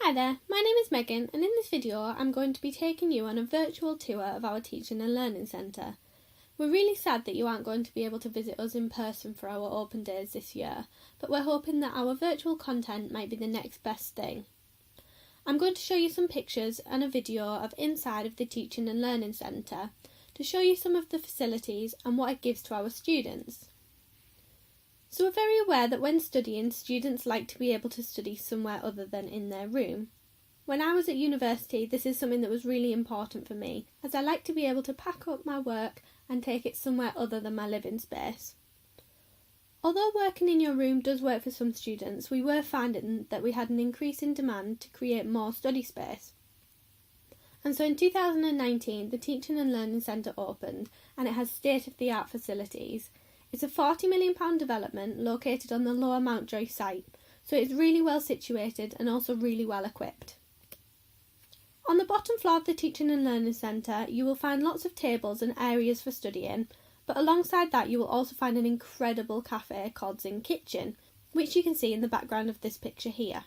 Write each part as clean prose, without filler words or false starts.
Hi there, my name is Megan, and in this video I'm going to be taking you on a virtual tour of our Teaching and Learning Centre. We're really sad that you aren't going to be able to visit us in person for our open days this year, but we're hoping that our virtual content might be the next best thing. I'm going to show you some pictures and a video of inside of the Teaching and Learning Centre to show you some of the facilities and what it gives to our students. So we're very aware that when studying, students like to be able to study somewhere other than in their room. When I was at university, this is something that was really important for me, as I like to be able to pack up my work and take it somewhere other than my living space. Although working in your room does work for some students, we were finding that we had an increase in demand to create more study space. And so in 2019, the Teaching and Learning Centre opened, and it has state-of-the-art facilities. It's a £40 million development located on the Lower Mountjoy site, so it's really well situated and also really well equipped. On the bottom floor of the Teaching and Learning Centre, you will find lots of tables and areas for studying, but alongside that you will also find an incredible cafe called Zing Kitchen, which you can see in the background of this picture here.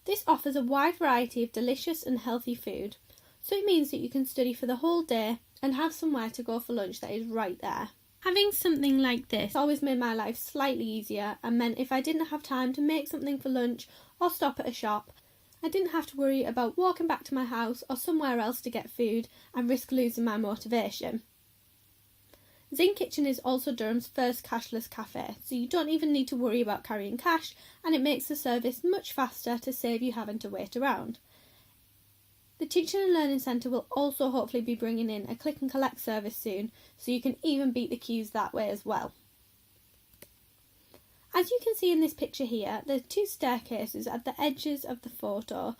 This offers a wide variety of delicious and healthy food, so it means that you can study for the whole day and have somewhere to go for lunch that is right there. Having something like this always made my life slightly easier and meant if I didn't have time to make something for lunch or stop at a shop, I didn't have to worry about walking back to my house or somewhere else to get food and risk losing my motivation. Zing Kitchen is also Durham's first cashless cafe, so you don't even need to worry about carrying cash, and it makes the service much faster to save you having to wait around. The Teaching and Learning Centre will also hopefully be bringing in a click and collect service soon, so you can even beat the queues that way as well. As you can see in this picture here, the two staircases at the edges of the photo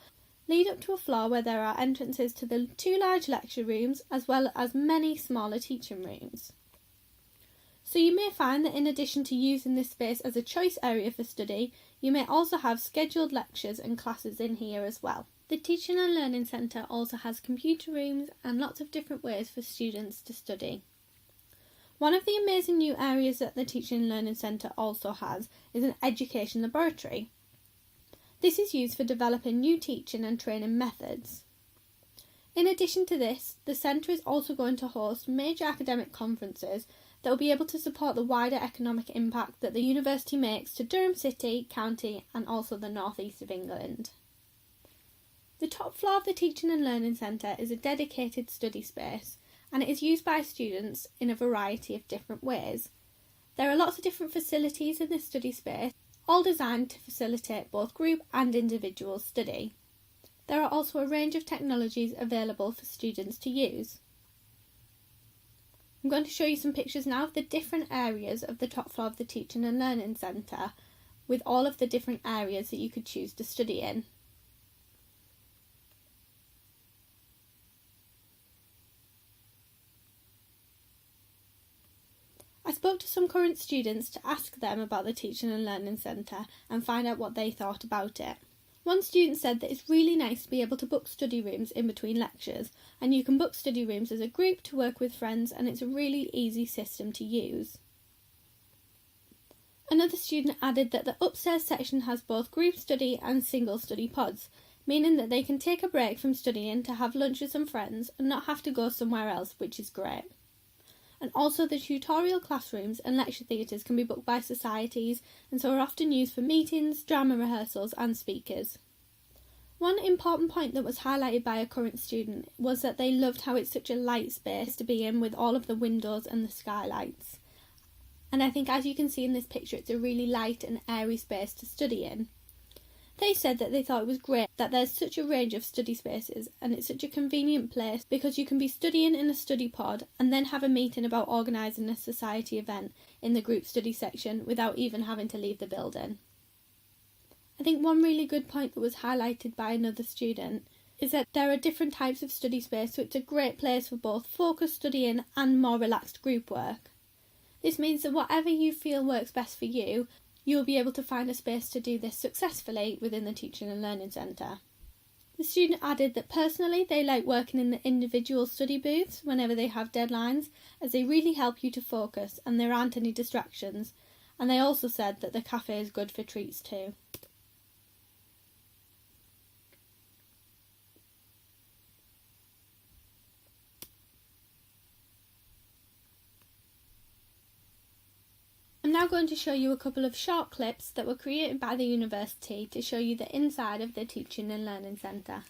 lead up to a floor where there are entrances to the two large lecture rooms as well as many smaller teaching rooms. So you may find that in addition to using this space as a choice area for study, you may also have scheduled lectures and classes in here as well. The Teaching and Learning Centre also has computer rooms and lots of different ways for students to study. One of the amazing new areas that the Teaching and Learning Centre also has is an education laboratory. This is used for developing new teaching and training methods. In addition to this, the centre is also going to host major academic conferences that will be able to support the wider economic impact that the university makes to Durham City, County and also the North East of England. The top floor of the Teaching and Learning Centre is a dedicated study space, and it is used by students in a variety of different ways. There are lots of different facilities in this study space, all designed to facilitate both group and individual study. There are also a range of technologies available for students to use. I'm going to show you some pictures now of the different areas of the top floor of the Teaching and Learning Centre, with all of the different areas that you could choose to study in. I spoke to some current students to ask them about the Teaching and Learning Centre and find out what they thought about it. One student said that it's really nice to be able to book study rooms in between lectures, and you can book study rooms as a group to work with friends, and it's a really easy system to use. Another student added that the upstairs section has both group study and single study pods, meaning that they can take a break from studying to have lunch with some friends and not have to go somewhere else, which is great. And also the tutorial classrooms and lecture theatres can be booked by societies and so are often used for meetings, drama rehearsals and speakers. One important point that was highlighted by a current student was that they loved how it's such a light space to be in with all of the windows and the skylights. And I think as you can see in this picture, it's a really light and airy space to study in. They said that they thought it was great that there's such a range of study spaces and it's such a convenient place because you can be studying in a study pod and then have a meeting about organising a society event in the group study section without even having to leave the building. I think one really good point that was highlighted by another student is that there are different types of study space, so it's a great place for both focused studying and more relaxed group work. This means that whatever you feel works best for you, you'll be able to find a space to do this successfully within the Teaching and Learning Centre. The student added that personally they like working in the individual study booths whenever they have deadlines, as they really help you to focus and there aren't any distractions, and they also said that the cafe is good for treats too. now going to show you a couple of short clips that were created by the university to show you the inside of the Teaching and Learning Centre.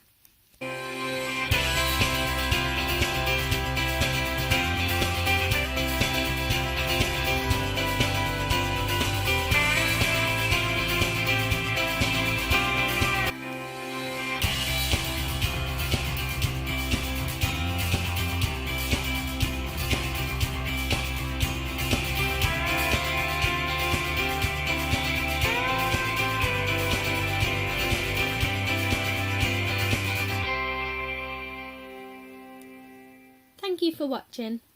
Thank you for watching.